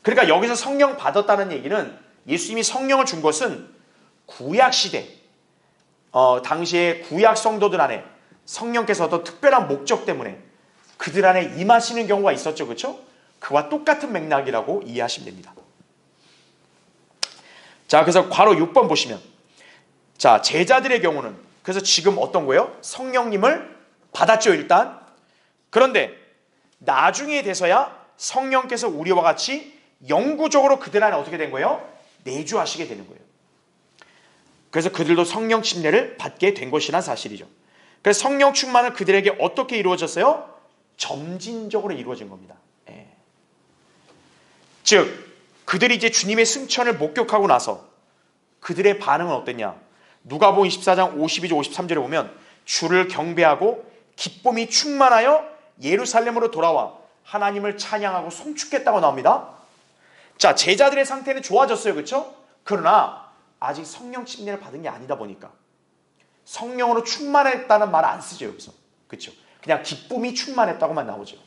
그러니까 여기서 성령 받았다는 얘기는 예수님이 성령을 준 것은 구약시대 당시에 구약 성도들 안에 성령께서 어떤 특별한 목적 때문에 그들 안에 임하시는 경우가 있었죠. 그렇죠? 그와 똑같은 맥락이라고 이해하시면 됩니다. 자, 그래서 괄호 6번 보시면 자, 제자들의 경우는 그래서 지금 어떤 거예요? 성령님을 받았죠, 일단. 그런데 나중에 돼서야 성령께서 우리와 같이 영구적으로 그들 안에 어떻게 된 거예요? 내주하시게 되는 거예요. 그래서 그들도 성령 침례를 받게 된 것이란 사실이죠. 그래서 성령 충만은 그들에게 어떻게 이루어졌어요? 점진적으로 이루어진 겁니다. 즉 그들이 이제 주님의 승천을 목격하고 나서 그들의 반응은 어땠냐? 누가복음 24장 52절 53절에 보면 주를 경배하고 기쁨이 충만하여 예루살렘으로 돌아와 하나님을 찬양하고 송축했다고 나옵니다. 자, 제자들의 상태는 좋아졌어요. 그렇죠? 그러나 아직 성령 침례를 받은 게 아니다 보니까 성령으로 충만했다는 말을 안 쓰죠. 여기서. 그렇죠? 그냥 기쁨이 충만했다고만 나오죠.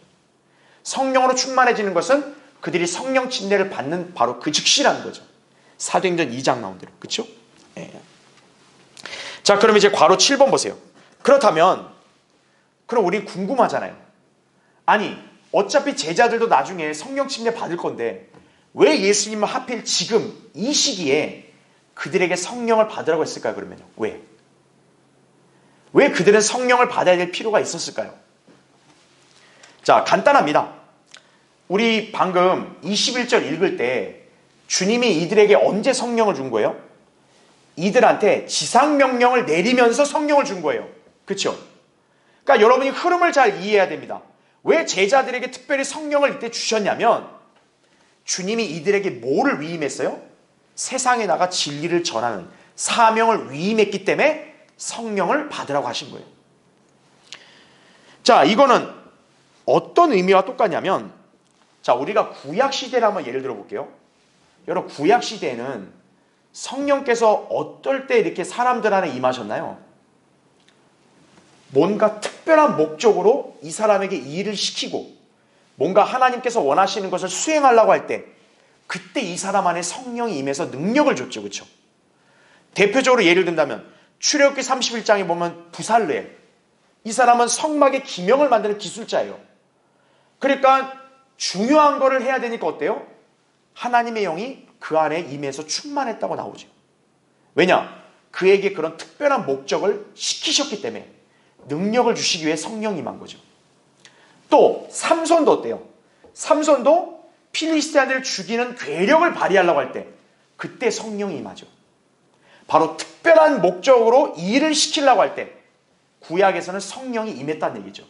성령으로 충만해지는 것은 그들이 성령 침례를 받는 바로 그 즉시라는 거죠. 사도행전 2장 나온 대로. 그렇죠? 예. 자, 그럼 이제 괄호 7번 보세요. 그렇다면 그럼 우린 궁금하잖아요. 아니, 어차피 제자들도 나중에 성령 침례 받을 건데 왜 예수님은 하필 지금 이 시기에 그들에게 성령을 받으라고 했을까요? 그러면요. 왜? 왜 그들은 성령을 받아야 될 필요가 있었을까요? 자, 간단합니다. 우리 방금 21절 읽을 때 주님이 이들에게 언제 성령을 준 거예요? 이들한테 지상명령을 내리면서 성령을 준 거예요. 그렇죠? 그러니까 여러분이 흐름을 잘 이해해야 됩니다. 왜 제자들에게 특별히 성령을 이때 주셨냐면 주님이 이들에게 뭐를 위임했어요? 세상에 나가 진리를 전하는 사명을 위임했기 때문에 성령을 받으라고 하신 거예요. 자, 이거는 어떤 의미와 똑같냐면 자, 우리가 구약시대를 한번 예를 들어 볼게요. 여러분, 구약시대에는 성령께서 어떨 때 이렇게 사람들 안에 임하셨나요? 뭔가 특별한 목적으로 이 사람에게 이 일을 시키고 뭔가 하나님께서 원하시는 것을 수행하려고 할 때 그때 이 사람 안에 성령이 임해서 능력을 줬죠. 그렇죠? 대표적으로 예를 든다면 출애굽기 31장에 보면 부살레, 이 사람은 성막의 기명을 만드는 기술자예요. 그러니까 중요한 거를 해야 되니까 어때요? 하나님의 영이 그 안에 임해서 충만했다고 나오죠. 왜냐? 그에게 그런 특별한 목적을 시키셨기 때문에 능력을 주시기 위해 성령이 임한 거죠. 또 삼손도 어때요? 삼손도 필리스티아인들을 죽이는 괴력을 발휘하려고 할 때 그때 성령이 임하죠. 바로 특별한 목적으로 일을 시키려고 할 때 구약에서는 성령이 임했다는 얘기죠.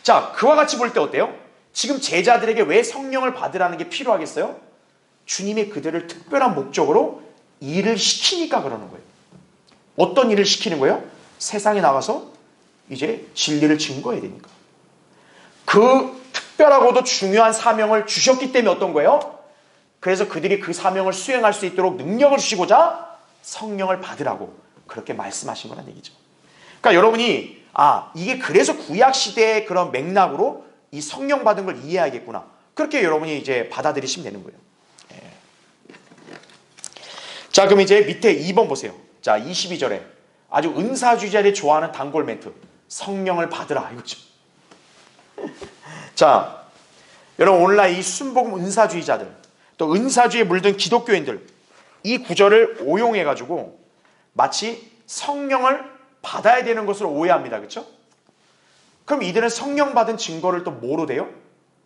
자, 그와 같이 볼 때 어때요? 지금 제자들에게 왜 성령을 받으라는 게 필요하겠어요? 주님이 그들을 특별한 목적으로 일을 시키니까 그러는 거예요. 어떤 일을 시키는 거예요? 세상에 나가서 이제 진리를 증거해야 되니까. 그 특별하고도 중요한 사명을 주셨기 때문에 어떤 거예요? 그래서 그들이 그 사명을 수행할 수 있도록 능력을 주시고자 성령을 받으라고 그렇게 말씀하신 거란 얘기죠. 그러니까 여러분이 이게 그래서 구약시대의 그런 맥락으로 이 성령 받은 걸 이해해야겠구나. 그렇게 여러분이 이제 받아들이시면 되는 거예요. 예. 자, 그럼 이제 밑에 2번 보세요. 자, 22절에 아주 은사주의자들이 좋아하는 단골 멘트. 성령을 받으라 이거죠. 자, 여러분 오늘날 이 순복음 은사주의자들 또 은사주의에 물든 기독교인들 이 구절을 오용해가지고 마치 성령을 받아야 되는 것으로 오해합니다. 그렇죠? 그럼 이들은 성령 받은 증거를 또 뭐로 돼요?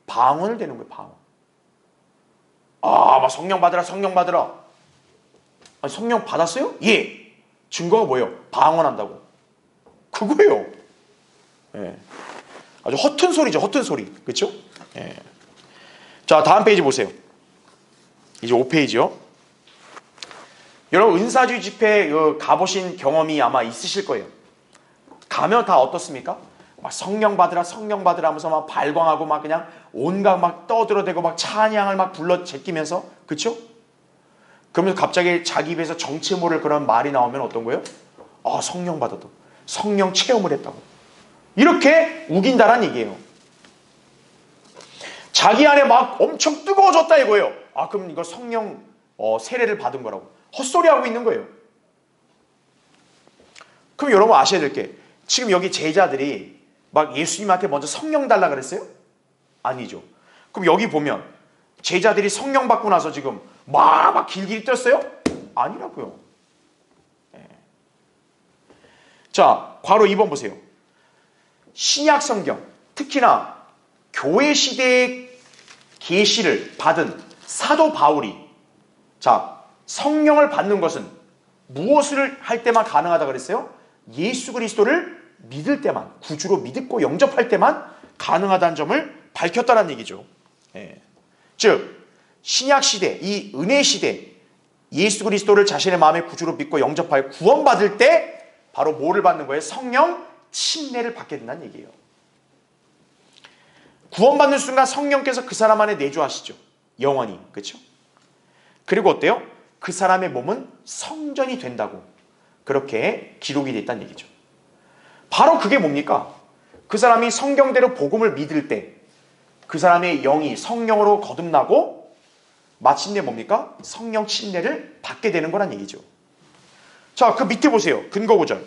방언을 되는 거예요. 방언. 막 성령 받으라 성령 받으라. 아니, 성령 받았어요? 예. 증거가 뭐예요? 방언한다고. 그거예요. 예. 아주 허튼 소리죠. 허튼 소리. 그렇죠? 예. 자, 다음 페이지 보세요. 이제 5페이지요. 여러분 은사주의 집회 가보신 경험이 아마 있으실 거예요. 가면 다 어떻습니까? 막 성령 받으라 성령 받으라 하면서 막 발광하고 막 그냥 온갖 막 떠들어대고 막 찬양을 막 불러 제끼면서, 그쵸? 그러면서 갑자기 자기 입에서 정체 모를 그런 말이 나오면 어떤 거예요? 아, 성령 받아도 성령 체험을 했다고 이렇게 우긴다란 얘기예요. 자기 안에 막 엄청 뜨거워졌다 이거예요. 아, 그럼 이거 성령 세례를 받은 거라고 헛소리하고 있는 거예요. 그럼 여러분 아셔야 될 게, 지금 여기 제자들이 막 예수님한테 먼저 성령 달라 그랬어요? 아니죠. 그럼 여기 보면 제자들이 성령 받고 나서 지금 막 길길이 뛰었어요? 아니라고요. 네. 자, 괄호 2번 보세요. 신약 성경, 특히나 교회 시대의 계시를 받은 사도 바울이, 자, 성령을 받는 것은 무엇을 할 때만 가능하다 그랬어요? 예수 그리스도를 믿을 때만, 구주로 믿고 영접할 때만 가능하다는 점을 밝혔다는 얘기죠. 예. 즉 신약 시대, 이 은혜 시대, 예수 그리스도를 자신의 마음의 구주로 믿고 영접하여 구원받을 때 바로 뭐를 받는 거예요? 성령 침례를 받게 된다는 얘기예요. 구원받는 순간 성령께서 그 사람 안에 내주하시죠. 영원히. 그렇죠? 그리고 어때요? 그 사람의 몸은 성전이 된다고 그렇게 기록이 됐다는 얘기죠. 바로 그게 뭡니까? 그 사람이 성경대로 복음을 믿을 때 그 사람의 영이 성령으로 거듭나고 마침내 뭡니까? 성령 침례를 받게 되는 거란 얘기죠. 자, 그 밑에 보세요. 근거 구절.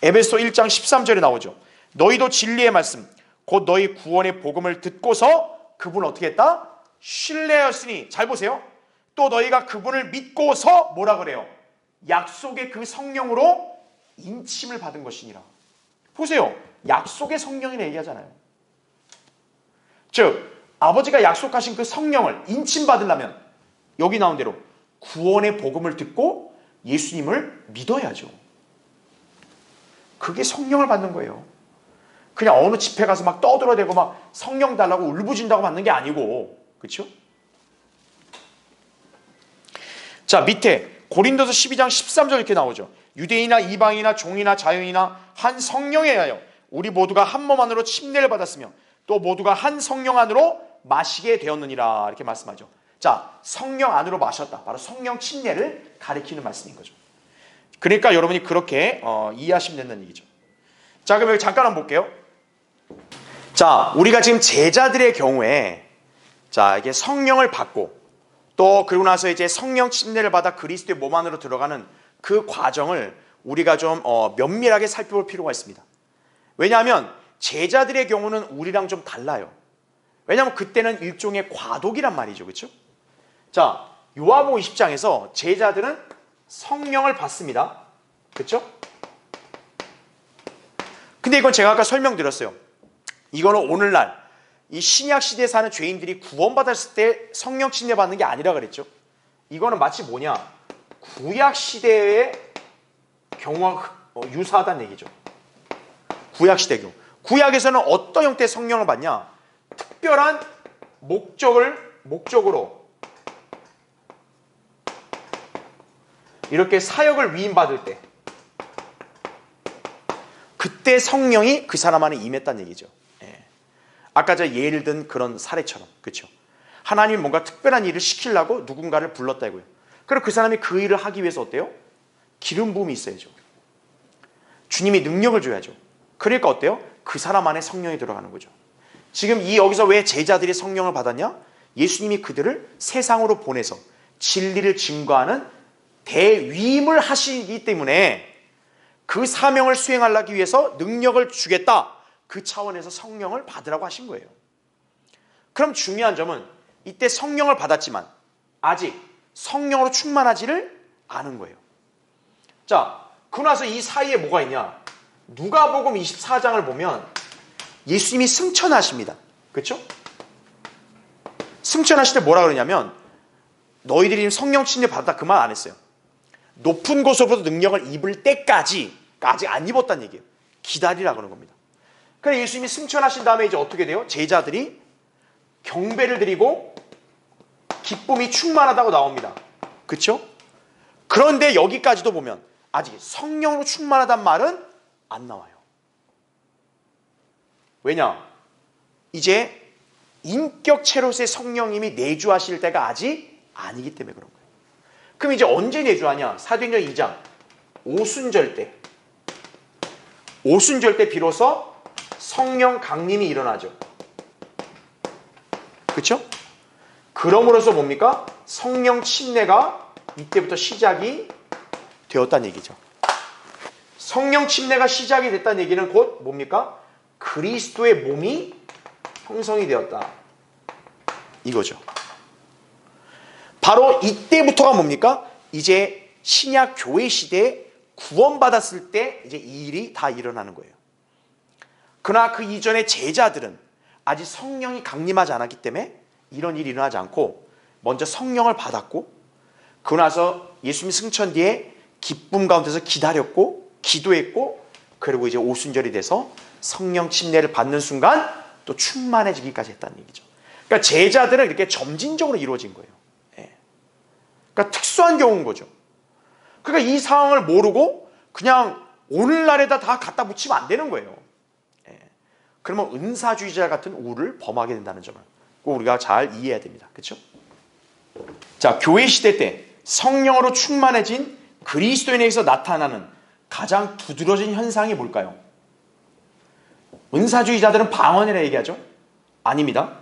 에베소 1장 13절에 나오죠. 너희도 진리의 말씀 곧 너희 구원의 복음을 듣고서 그분을 어떻게 했다? 신뢰하였으니, 잘 보세요. 또 너희가 그분을 믿고서 뭐라 그래요? 약속의 그 성령으로 인침을 받은 것이니라. 보세요. 약속의 성령이라 얘기하잖아요. 즉 아버지가 약속하신 그 성령을 인침받으려면 여기 나온 대로 구원의 복음을 듣고 예수님을 믿어야죠. 그게 성령을 받는 거예요. 그냥 어느 집회 가서 막 떠들어대고 막 성령 달라고 울부짖는다고 받는 게 아니고, 그렇죠? 자, 밑에 고린도서 12장 13절 이렇게 나오죠. 유대인이나 이방인이나 종이나 자유인이나 한 성령에 의하여 우리 모두가 한 몸 안으로 침례를 받았으며 또 모두가 한 성령 안으로 마시게 되었느니라, 이렇게 말씀하죠. 자, 성령 안으로 마셨다. 바로 성령 침례를 가리키는 말씀인 거죠. 그러니까 여러분이 그렇게 이해하시면 된다는 얘기죠. 자, 그럼 여기 잠깐 한번 볼게요. 자, 우리가 지금 제자들의 경우에 자, 이게 성령을 받고 또 그러고 나서 이제 성령 침례를 받아 그리스도의 몸 안으로 들어가는 그 과정을 우리가 좀 면밀하게 살펴볼 필요가 있습니다. 왜냐하면 제자들의 경우는 우리랑 좀 달라요. 왜냐하면 그때는 일종의 과도기란 말이죠. 그렇죠? 자, 요한복음 20장에서 제자들은 성령을 받습니다. 그렇죠? 근데 이건 제가 아까 설명드렸어요. 이거는 오늘날 이 신약 시대에 사는 죄인들이 구원받았을 때 성령 침례 받는 게 아니라 그랬죠. 이거는 마치 뭐냐? 구약 시대의 경우와 유사하다는 얘기죠. 구약 시대 경우. 구약에서는 어떤 형태의 성령을 받냐? 특별한 목적으로 이렇게 사역을 위임받을 때 그때 성령이 그 사람 안에 임했다는 얘기죠. 예. 아까 저 예를 든 그런 사례처럼, 그렇죠? 하나님이 뭔가 특별한 일을 시키려고 누군가를 불렀다 이거예요. 그리고 그 사람이 그 일을 하기 위해서 어때요? 기름 부음이 있어야죠. 주님이 능력을 줘야죠. 그러니까 어때요? 그 사람 안에 성령이 들어가는 거죠. 지금 이 여기서 왜 제자들이 성령을 받았냐? 예수님이 그들을 세상으로 보내서 진리를 증거하는 대위임을 하시기 때문에 그 사명을 수행하기 위해서 능력을 주겠다. 그 차원에서 성령을 받으라고 하신 거예요. 그럼 중요한 점은 이때 성령을 받았지만 아직 성령으로 충만하지를 않은 거예요. 자, 그러고 나서 이 사이에 뭐가 있냐? 누가복음 24장을 보면 예수님이 승천하십니다. 그렇죠? 승천하실 때 뭐라 그러냐면 너희들이 성령 침례 받았다 그 말 안 했어요. 높은 곳으로부터 능력을 입을 때까지 아직 안 입었다는 얘기예요. 기다리라 그러는 겁니다. 그래서 예수님이 승천하신 다음에 이제 어떻게 돼요? 제자들이 경배를 드리고 기쁨이 충만하다고 나옵니다. 그렇죠? 그런데 여기까지도 보면 아직 성령으로 충만하단 말은 안 나와요. 왜냐? 이제 인격체로서의 성령님이 내주하실 때가 아직 아니기 때문에 그런 거예요. 그럼 이제 언제 내주하냐? 사도행전 2장 오순절 때. 오순절 때 비로소 성령 강림이 일어나죠. 그렇죠? 그럼으로써 뭡니까? 성령 침례가 이때부터 시작이 되었다는 얘기죠. 성령 침례가 시작이 됐다는 얘기는 곧 뭡니까? 그리스도의 몸이 형성이 되었다. 이거죠. 바로 이때부터가 뭡니까? 이제 신약 교회 시대에 구원받았을 때 이제 이 일이 다 일어나는 거예요. 그러나 그 이전에 제자들은 아직 성령이 강림하지 않았기 때문에 이런 일이 일어나지 않고 먼저 성령을 받았고 그러고 나서 예수님 승천 뒤에 기쁨 가운데서 기다렸고 기도했고 그리고 이제 오순절이 돼서 성령 침례를 받는 순간 또 충만해지기까지 했다는 얘기죠. 그러니까 제자들은 이렇게 점진적으로 이루어진 거예요. 그러니까 특수한 경우인 거죠. 그러니까 이 상황을 모르고 그냥 오늘날에다 다 갖다 붙이면 안 되는 거예요. 그러면 은사주의자 같은 우를 범하게 된다는 점을 꼭 우리가 잘 이해해야 됩니다. 그렇죠? 자, 교회 시대 때 성령으로 충만해진 그리스도인에게서 나타나는 가장 두드러진 현상이 뭘까요? 은사주의자들은 방언이라 얘기하죠? 아닙니다.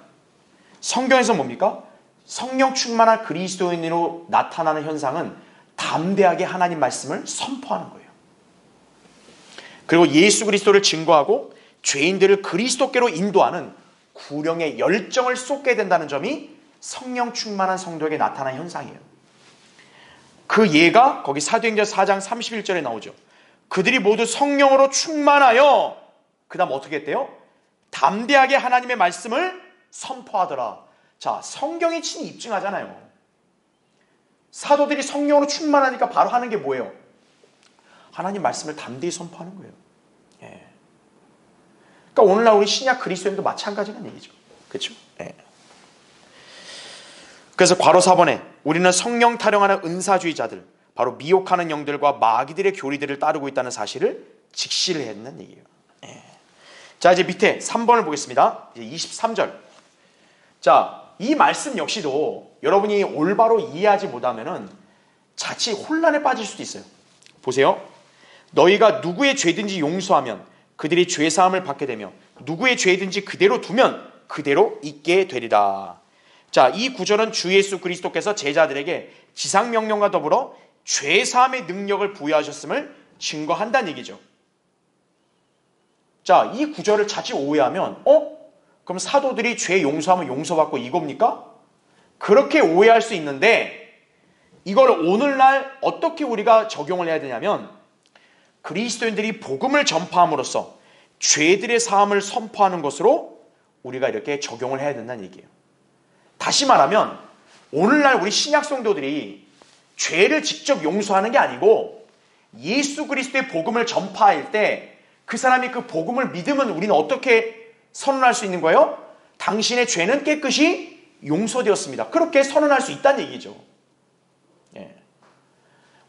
성경에서 뭡니까? 성령 충만한 그리스도인으로 나타나는 현상은 담대하게 하나님 말씀을 선포하는 거예요. 그리고 예수 그리스도를 증거하고 죄인들을 그리스도께로 인도하는 구령의 열정을 쏟게 된다는 점이 성령 충만한 성도에게 나타난 현상이에요. 그 예가 거기 사도행전 4장 31절에 나오죠. 그들이 모두 성령으로 충만하여 그 다음 어떻게 했대요? 담대하게 하나님의 말씀을 선포하더라. 자, 성경이 친히 입증하잖아요. 사도들이 성령으로 충만하니까 바로 하는 게 뭐예요? 하나님 말씀을 담대히 선포하는 거예요. 그러니까 오늘날 우리 신약 그리스도인도 마찬가지란 얘기죠. 그렇죠? 그래서 괄호 4번에 우리는 성령 타령하는 은사주의자들, 바로 미혹하는 영들과 마귀들의 교리들을 따르고 있다는 사실을 직시를 했는 얘기예요. 자, 이제 밑에 3번을 보겠습니다. 이제 23절. 자, 이 말씀 역시도 여러분이 올바로 이해하지 못하면은 자칫 혼란에 빠질 수도 있어요. 보세요. 너희가 누구의 죄든지 용서하면 그들이 죄사함을 받게 되며 누구의 죄든지 그대로 두면 그대로 있게 되리라. 자, 이 구절은 주 예수 그리스도께서 제자들에게 지상명령과 더불어 죄사함의 능력을 부여하셨음을 증거한다는 얘기죠. 자, 이 구절을 자칫 오해하면 그럼 사도들이 죄 용서하면 용서받고 이겁니까? 그렇게 오해할 수 있는데 이걸 오늘날 어떻게 우리가 적용을 해야 되냐면 그리스도인들이 복음을 전파함으로써 죄들의 사함을 선포하는 것으로 우리가 이렇게 적용을 해야 된다는 얘기예요. 다시 말하면 오늘날 우리 신약 성도들이 죄를 직접 용서하는 게 아니고 예수 그리스도의 복음을 전파할 때 그 사람이 그 복음을 믿으면 우리는 어떻게 선언할 수 있는 거예요? 당신의 죄는 깨끗이 용서되었습니다. 그렇게 선언할 수 있다는 얘기죠.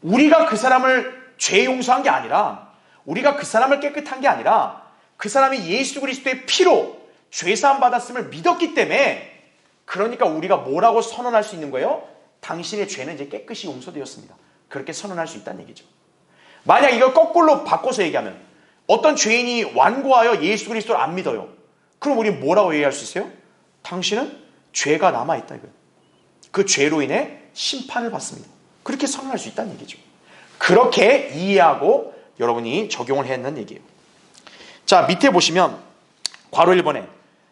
우리가 그 사람을 죄 용서한 게 아니라 우리가 그 사람을 깨끗한 게 아니라 그 사람이 예수 그리스도의 피로 죄사함 받았음을 믿었기 때문에 그러니까 우리가 뭐라고 선언할 수 있는 거예요? 당신의 죄는 이제 깨끗이 용서되었습니다. 그렇게 선언할 수 있다는 얘기죠. 만약 이걸 거꾸로 바꿔서 얘기하면 어떤 죄인이 완고하여 예수 그리스도를 안 믿어요. 그럼 우리 뭐라고 얘기할 수 있어요? 당신은 죄가 남아있다 이거예요. 그 죄로 인해 심판을 받습니다. 그렇게 선언할 수 있다는 얘기죠. 그렇게 이해하고 여러분이 적용을 했는 얘기예요. 자, 밑에 보시면 괄호 1번에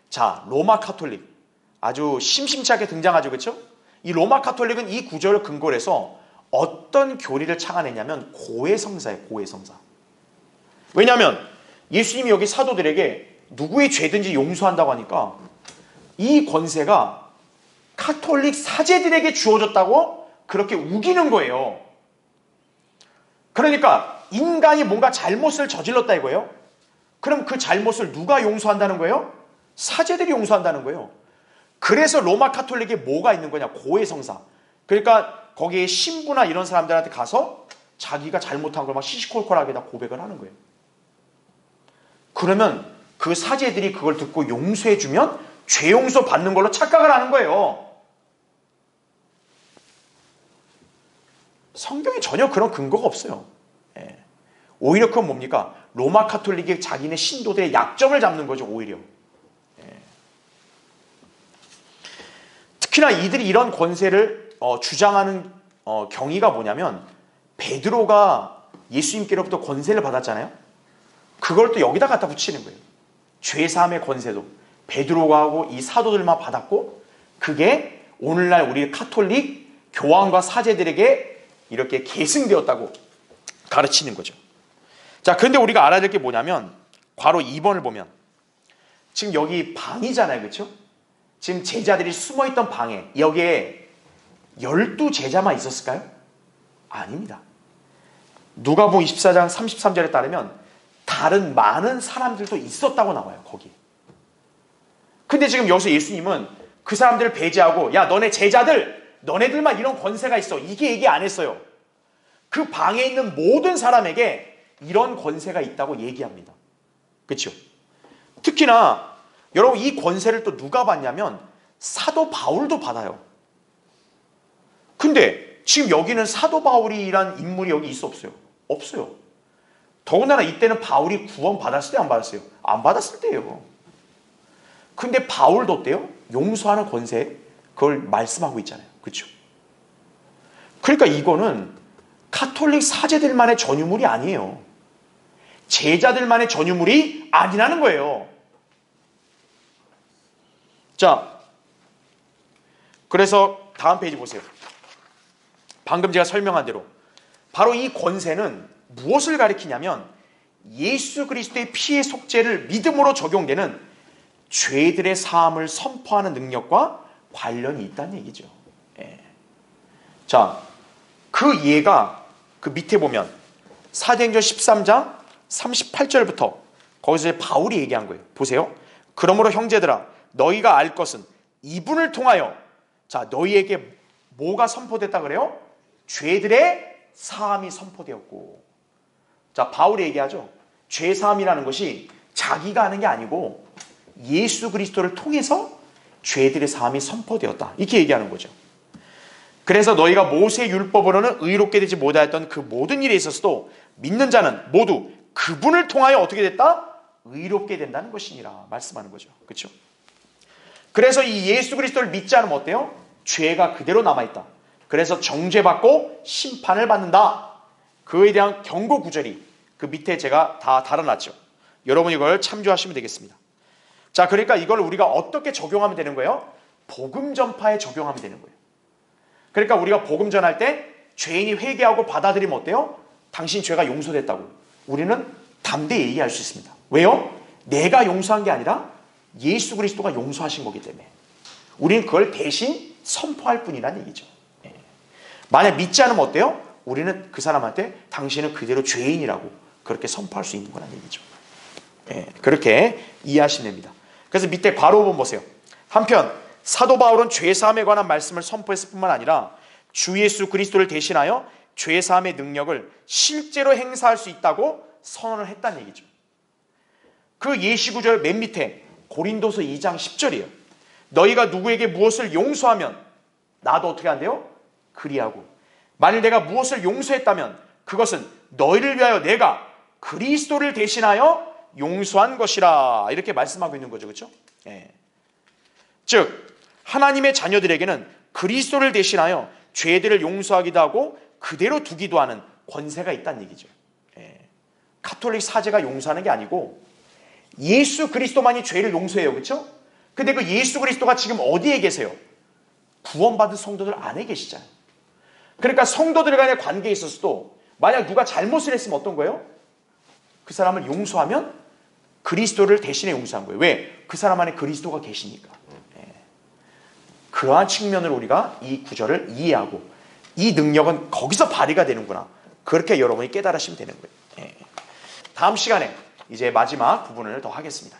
자, 로마 카톨릭 아주 심심치 않게 등장하죠. 그렇죠? 이 로마 카톨릭은 이 구절을 근거로 해서 어떤 교리를 창안했냐면 고해성사예요. 고해성사. 왜냐하면 예수님이 여기 사도들에게 누구의 죄든지 용서한다고 하니까 이 권세가 카톨릭 사제들에게 주어졌다고 그렇게 우기는 거예요. 그러니까 인간이 뭔가 잘못을 저질렀다 이거예요. 그럼 그 잘못을 누가 용서한다는 거예요? 사제들이 용서한다는 거예요. 그래서 로마 카톨릭에 뭐가 있는 거냐? 고해성사. 그러니까 거기에 신부나 이런 사람들한테 가서 자기가 잘못한 걸 막 시시콜콜하게 다 고백을 하는 거예요. 그러면 그 사제들이 그걸 듣고 용서해주면 죄 용서 받는 걸로 착각을 하는 거예요. 성경에 전혀 그런 근거가 없어요. 오히려 그건 뭡니까? 로마 카톨릭이 자기네 신도들의 약점을 잡는 거죠. 오히려. 특히나 이들이 이런 권세를 주장하는 경위가 뭐냐면, 베드로가 예수님께로부터 권세를 받았잖아요. 그걸 또 여기다 갖다 붙이는 거예요. 죄사함의 권세도 베드로가 하고 이 사도들만 받았고, 그게 오늘날 우리 카톨릭 교황과 사제들에게 이렇게 계승되었다고 가르치는 거죠. 자, 그런데 우리가 알아야 될 게 뭐냐면, 괄호 2번을 보면 지금 여기 방이잖아요. 그렇죠? 지금 제자들이 숨어있던 방에 여기에 12제자만 있었을까요? 아닙니다. 누가복음 24장 33절에 따르면 다른 많은 사람들도 있었다고 나와요. 거기. 근데 지금 여기서 예수님은 그 사람들을 배제하고, 야, 너네 제자들, 너네들만 이런 권세가 있어, 이게 얘기 안 했어요. 그 방에 있는 모든 사람에게 이런 권세가 있다고 얘기합니다. 그렇죠? 특히나 여러분, 이 권세를 또 누가 받냐면 사도 바울도 받아요. 근데 지금 여기는 사도 바울이란 인물이 여기 있어 없어요? 없어요. 더군다나 이때는 바울이 구원 받았을 때 안 받았어요? 안 받았을 때예요. 근데 바울도 어때요? 용서하는 권세, 그걸 말씀하고 있잖아요. 그렇죠? 그러니까 이거는 카톨릭 사제들만의 전유물이 아니에요. 제자들만의 전유물이 아니라는 거예요. 자, 그래서 다음 페이지 보세요. 방금 제가 설명한 대로 바로 이 권세는 무엇을 가리키냐면, 예수 그리스도의 피의 속죄를 믿음으로 적용되는 죄들의 사함을 선포하는 능력과 관련이 있다는 얘기죠. 자, 그 예가 그 밑에 보면 사도행전 13장 38절부터 거기서 바울이 얘기한 거예요. 보세요. 그러므로 형제들아, 너희가 알 것은 이분을 통하여, 자, 너희에게 뭐가 선포됐다 그래요? 죄들의 사함이 선포되었고. 자, 바울이 얘기하죠. 죄 사함이라는 것이 자기가 하는 게 아니고 예수 그리스도를 통해서 죄들의 사함이 선포되었다, 이렇게 얘기하는 거죠. 그래서 너희가 모세 율법으로는 의롭게 되지 못하였던 그 모든 일에 있어서도 믿는 자는 모두 그분을 통하여 어떻게 됐다? 의롭게 된다는 것이니라 말씀하는 거죠. 그렇죠? 그래서 이 예수 그리스도를 믿지 않으면 어때요? 죄가 그대로 남아있다. 그래서 정죄받고 심판을 받는다. 그에 대한 경고 구절이 그 밑에 제가 다 달아놨죠. 여러분 이걸 참조하시면 되겠습니다. 자, 그러니까 이걸 우리가 어떻게 적용하면 되는 거예요? 복음 전파에 적용하면 되는 거예요. 그러니까 우리가 복음 전할 때 죄인이 회개하고 받아들이면 어때요? 당신 죄가 용서됐다고 우리는 담대히 얘기할 수 있습니다. 왜요? 내가 용서한 게 아니라 예수 그리스도가 용서하신 거기 때문에 우리는 그걸 대신 선포할 뿐이라는 얘기죠. 만약 믿지 않으면 어때요? 우리는 그 사람한테 당신은 그대로 죄인이라고 그렇게 선포할 수 있는 거라는 얘기죠. 그렇게 이해하시면 됩니다. 그래서 밑에 괄호 5번 보세요. 한편 사도 바울은 죄사함에 관한 말씀을 선포했을 뿐만 아니라 주 예수 그리스도를 대신하여 죄사함의 능력을 실제로 행사할 수 있다고 선언을 했다는 얘기죠. 그 예시구절 맨 밑에 고린도서 2장 10절이에요. 너희가 누구에게 무엇을 용서하면 나도 어떻게 한대요? 그리하고, 만일 내가 무엇을 용서했다면 그것은 너희를 위하여 내가 그리스도를 대신하여 용서한 것이라, 이렇게 말씀하고 있는 거죠. 그렇죠? 즉 하나님의 자녀들에게는 그리스도를 대신하여 죄들을 용서하기도 하고 그대로 두기도 하는 권세가 있다는 얘기죠. 카톨릭 사제가 용서하는 게 아니고 예수 그리스도만이 죄를 용서해요. 그렇죠? 근데 그 예수 그리스도가 지금 어디에 계세요? 구원받은 성도들 안에 계시잖아요. 그러니까 성도들 간의 관계에 있어서도 만약 누가 잘못을 했으면 어떤 거예요? 그 사람을 용서하면 그리스도를 대신해 용서한 거예요. 왜? 그 사람 안에 그리스도가 계시니까. 그러한 측면으로 우리가 이 구절을 이해하고 이 능력은 거기서 발휘가 되는구나, 그렇게 여러분이 깨달으시면 되는 거예요. 다음 시간에 이제 마지막 부분을 더 하겠습니다.